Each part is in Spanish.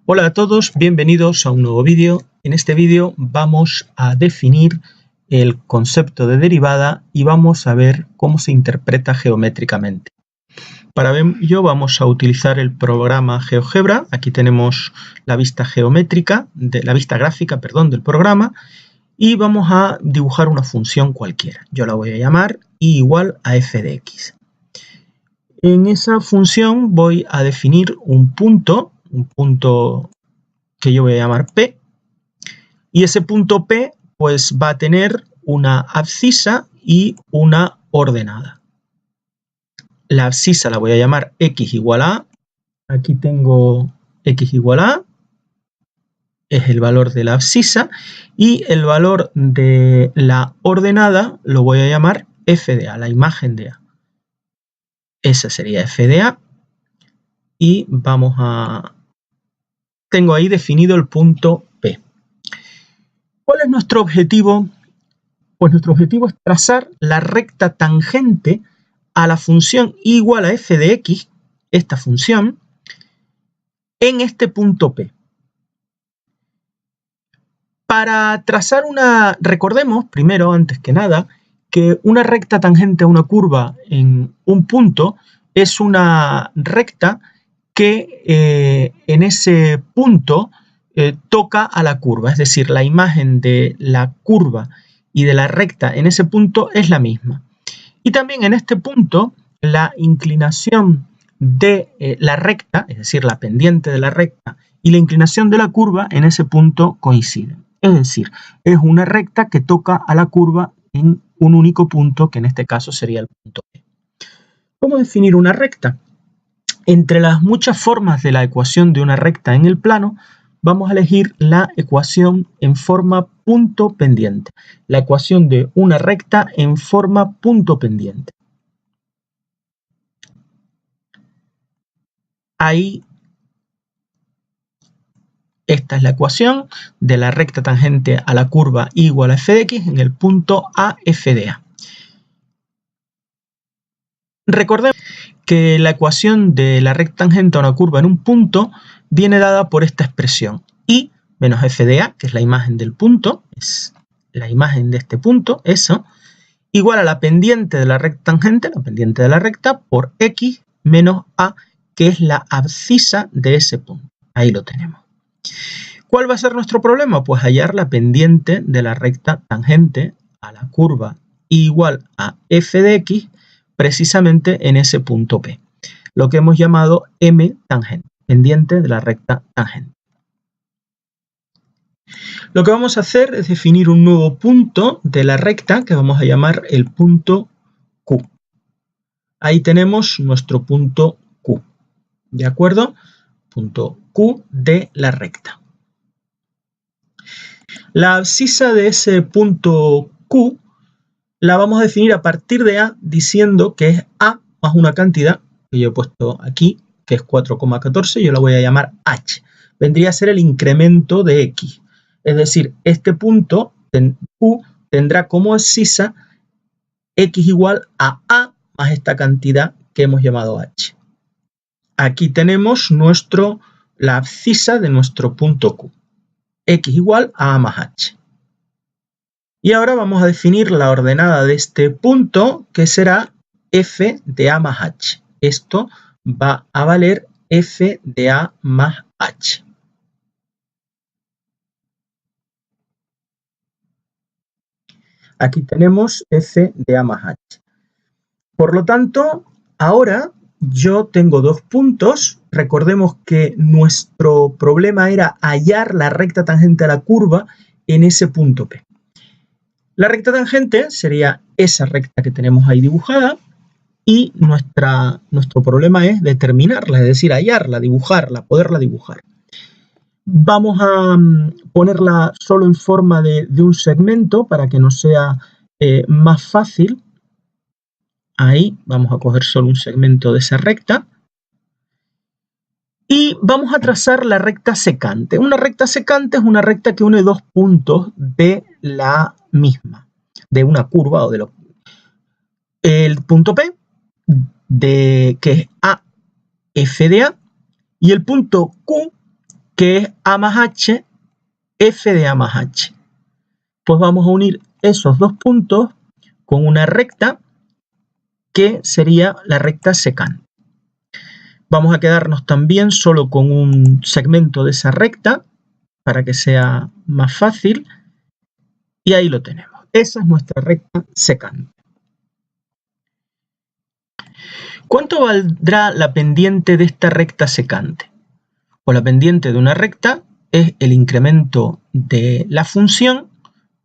Hola a todos, bienvenidos a un nuevo vídeo. En este vídeo vamos a definir el concepto de derivada y vamos a ver cómo se interpreta geométricamente. Para ello vamos a utilizar el programa GeoGebra. Aquí tenemos la vista geométrica, la vista gráfica, del programa, y vamos a dibujar una función cualquiera. Yo la voy a llamar y igual a f de x. En esa función voy a definir un punto que yo voy a llamar P, y ese punto P pues va a tener una abscisa y una ordenada. La abscisa la voy a llamar x igual a A. Aquí tengo x igual a A, es el valor de la abscisa, y el valor de la ordenada lo voy a llamar f de A, la imagen de A. Esa sería f de A, y tengo ahí definido el punto P. ¿Cuál es nuestro objetivo? Pues nuestro objetivo es trazar la recta tangente a la función igual a f de x, esta función, en este punto P. Para trazar recordemos primero, antes que nada, que una recta tangente a una curva en un punto es una recta que en ese punto toca a la curva, es decir, la imagen de la curva y de la recta en ese punto es la misma. Y también en este punto la inclinación de la recta, es decir, la pendiente de la recta y la inclinación de la curva en ese punto coinciden. Es decir, es una recta que toca a la curva en un único punto, que en este caso sería el punto P. ¿Cómo definir una recta? Entre las muchas formas de la ecuación de una recta en el plano, vamos a elegir la ecuación en forma punto pendiente. La ecuación de una recta en forma punto pendiente. Ahí, esta es la ecuación de la recta tangente a la curva igual a f de x en el punto A, f de A. Recordemos que la ecuación de la recta tangente a una curva en un punto viene dada por esta expresión y menos f de a, que es la imagen del punto, es la imagen de este punto, eso, igual a la pendiente de la recta tangente, la pendiente de la recta, por x menos a, que es la abscisa de ese punto. Ahí lo tenemos. ¿Cuál va a ser nuestro problema? Pues hallar la pendiente de la recta tangente a la curva igual a f de x, precisamente en ese punto P, lo que hemos llamado M tangente, pendiente de la recta tangente. Lo que vamos a hacer es definir un nuevo punto de la recta que vamos a llamar el punto Q. Ahí tenemos nuestro punto Q, ¿de acuerdo? Punto Q de la recta. La abscisa de ese punto Q la vamos a definir a partir de A diciendo que es A más una cantidad que yo he puesto aquí, que es 4,14, yo la voy a llamar H. Vendría a ser el incremento de X. Es decir, este punto Q tendrá como abscisa X igual a A más esta cantidad que hemos llamado H. Aquí tenemos la abscisa de nuestro punto Q. X igual a A más H. Y ahora vamos a definir la ordenada de este punto, que será f de a más h. Esto va a valer f de a más h. Aquí tenemos f de a más h. Por lo tanto, ahora yo tengo dos puntos. Recordemos que nuestro problema era hallar la recta tangente a la curva en ese punto P. La recta tangente sería esa recta que tenemos ahí dibujada y nuestro problema es determinarla, es decir, hallarla, dibujarla, poderla dibujar. Vamos a ponerla solo en forma de un segmento para que nos sea más fácil. Ahí vamos a coger solo un segmento de esa recta. Y vamos a trazar la recta secante. Una recta secante es una recta que une dos puntos de la misma, de una curva o de el punto P, que es A, F de A, y el punto Q, que es a más h, f de a más h. Pues vamos a unir esos dos puntos con una recta que sería la recta secante. Vamos a quedarnos también solo con un segmento de esa recta para que sea más fácil. Y ahí lo tenemos. Esa es nuestra recta secante. ¿Cuánto valdrá la pendiente de esta recta secante? Pues la pendiente de una recta es el incremento de la función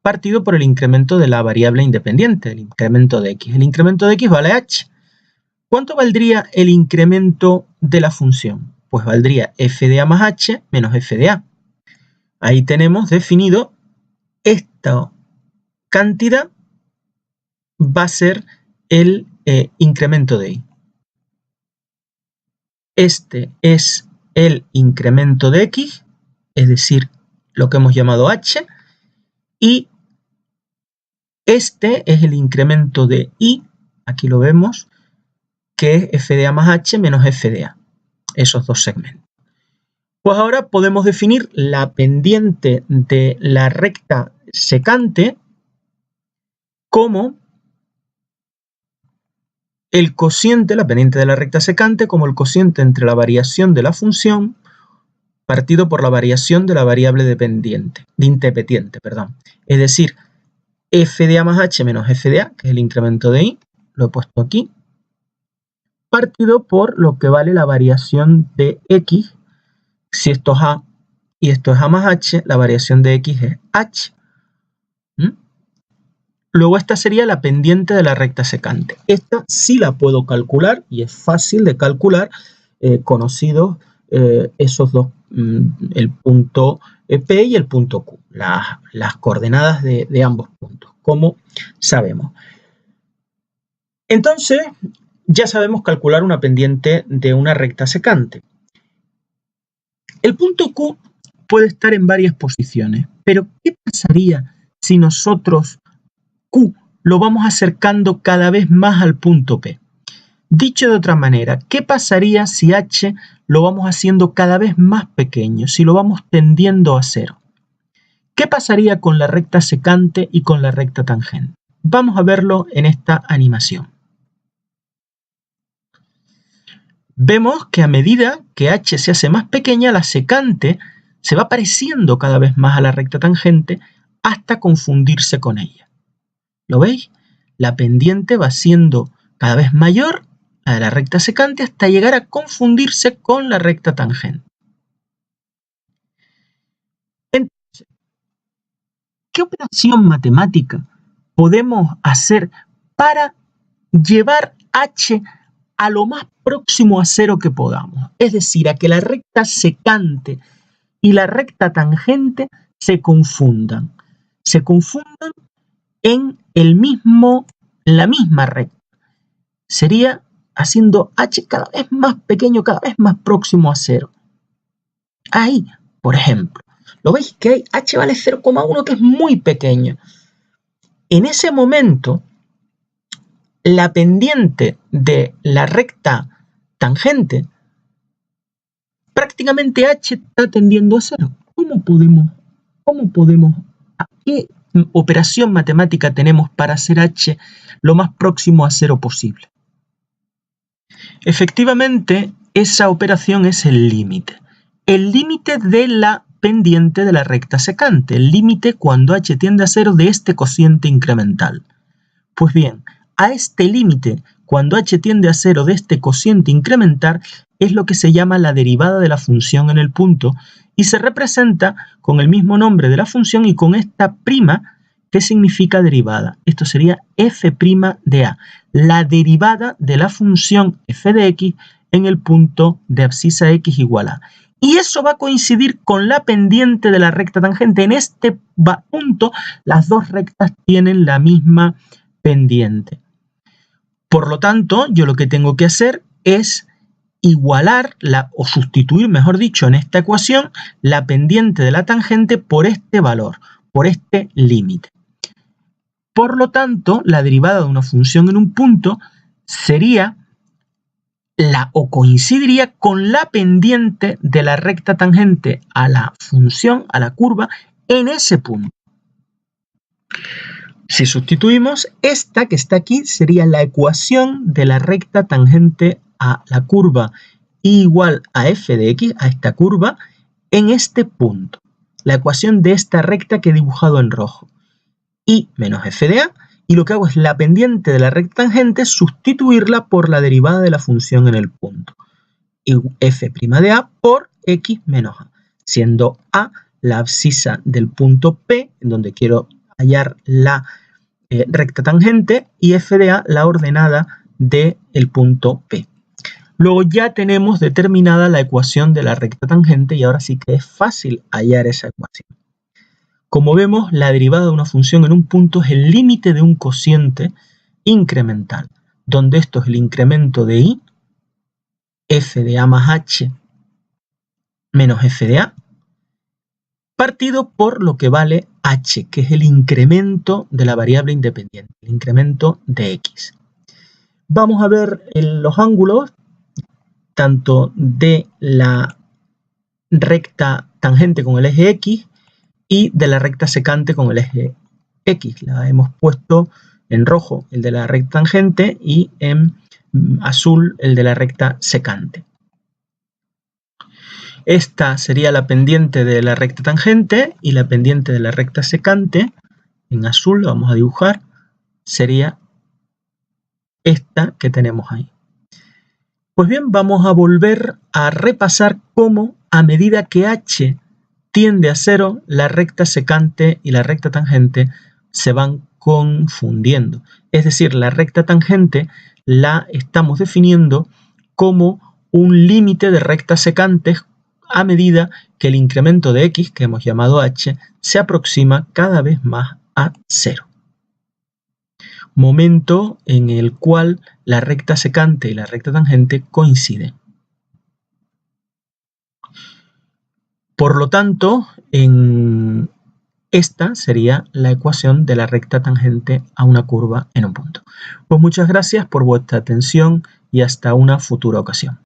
partido por el incremento de la variable independiente, el incremento de x. El incremento de x vale h. ¿Cuánto valdría el incremento de la función? Pues valdría f de a más h menos f de a. Ahí tenemos definido esta cantidad va a ser el incremento de y. Este es el incremento de x, es decir, lo que hemos llamado h, y este es el incremento de y, aquí lo vemos, que es f de a más h menos f de a, esos dos segmentos. Pues ahora podemos definir la pendiente de la recta secante como el cociente, la pendiente de la recta secante, como el cociente entre la variación de la función partido por la variación de la variable independiente. Es decir, f de a más h menos f de a, que es el incremento de y, lo he puesto aquí, partido por lo que vale la variación de x. Si esto es a y esto es a más h, la variación de x es h. Luego esta sería la pendiente de la recta secante. Esta sí la puedo calcular y es fácil de calcular, conocidos esos dos, el punto P y el punto Q, las coordenadas de ambos puntos, como sabemos. Entonces, ya sabemos calcular una pendiente de una recta secante. El punto Q puede estar en varias posiciones, pero ¿qué pasaría si nosotros Q lo vamos acercando cada vez más al punto P? Dicho de otra manera, ¿qué pasaría si H lo vamos haciendo cada vez más pequeño, si lo vamos tendiendo a cero? ¿Qué pasaría con la recta secante y con la recta tangente? Vamos a verlo en esta animación. Vemos que a medida que H se hace más pequeña, la secante se va pareciendo cada vez más a la recta tangente hasta confundirse con ella. ¿Lo veis? La pendiente va siendo cada vez mayor a la recta secante hasta llegar a confundirse con la recta tangente. Entonces, ¿qué operación matemática podemos hacer para llevar H a lo más próximo a cero que podamos? Es decir, a que la recta secante y la recta tangente se confundan en la misma recta. Sería haciendo H cada vez más pequeño, cada vez más próximo a cero. Ahí, por ejemplo, ¿lo veis que H vale 0,1, que es muy pequeño? En ese momento, la pendiente de la recta tangente, prácticamente H está tendiendo a cero. ¿Qué operación matemática tenemos para hacer H lo más próximo a cero posible? Efectivamente, esa operación es el límite. El límite de la pendiente de la recta secante. El límite cuando h tiende a cero de este cociente incremental. Pues bien, a este límite cuando h tiende a cero de este cociente incremental es lo que se llama la derivada de la función en el punto y se representa con el mismo nombre de la función y con esta prima que significa derivada. Esto sería f' de a, la derivada de la función f de x en el punto de abscisa x igual a. Y eso va a coincidir con la pendiente de la recta tangente. En este punto, las dos rectas tienen la misma pendiente. Por lo tanto, yo lo que tengo que hacer es igualar o sustituir, mejor dicho, en esta ecuación, la pendiente de la tangente por este valor, por este límite. Por lo tanto, la derivada de una función en un punto sería o coincidiría con la pendiente de la recta tangente a la función, a la curva, en ese punto. Si sustituimos, esta que está aquí sería la ecuación de la recta tangente a la curva igual a f de x, a esta curva, en este punto. La ecuación de esta recta que he dibujado en rojo. Y menos f de a, y lo que hago es la pendiente de la recta tangente sustituirla por la derivada de la función en el punto. Y f' de a por x menos a, siendo a la abscisa del punto P, en donde quiero hallar la recta tangente, y f de a la ordenada del punto P. Luego ya tenemos determinada la ecuación de la recta tangente y ahora sí que es fácil hallar esa ecuación. Como vemos, la derivada de una función en un punto es el límite de un cociente incremental, donde esto es el incremento de y, f de a más h menos f de a, partido por lo que vale h, que es el incremento de la variable independiente, el incremento de x. Vamos a ver los ángulos, tanto de la recta tangente con el eje x y de la recta secante con el eje x. La hemos puesto en rojo el de la recta tangente y en azul el de la recta secante. Esta sería la pendiente de la recta tangente y la pendiente de la recta secante, en azul lo vamos a dibujar, sería esta que tenemos ahí. Pues bien, vamos a volver a repasar cómo a medida que h tiende a 0, la recta secante y la recta tangente se van confundiendo. Es decir, la recta tangente la estamos definiendo como un límite de rectas secantes a medida que el incremento de x, que hemos llamado h, se aproxima cada vez más a 0. Momento en el cual la recta secante y la recta tangente coinciden. Por lo tanto, esta sería la ecuación de la recta tangente a una curva en un punto. Pues muchas gracias por vuestra atención y hasta una futura ocasión.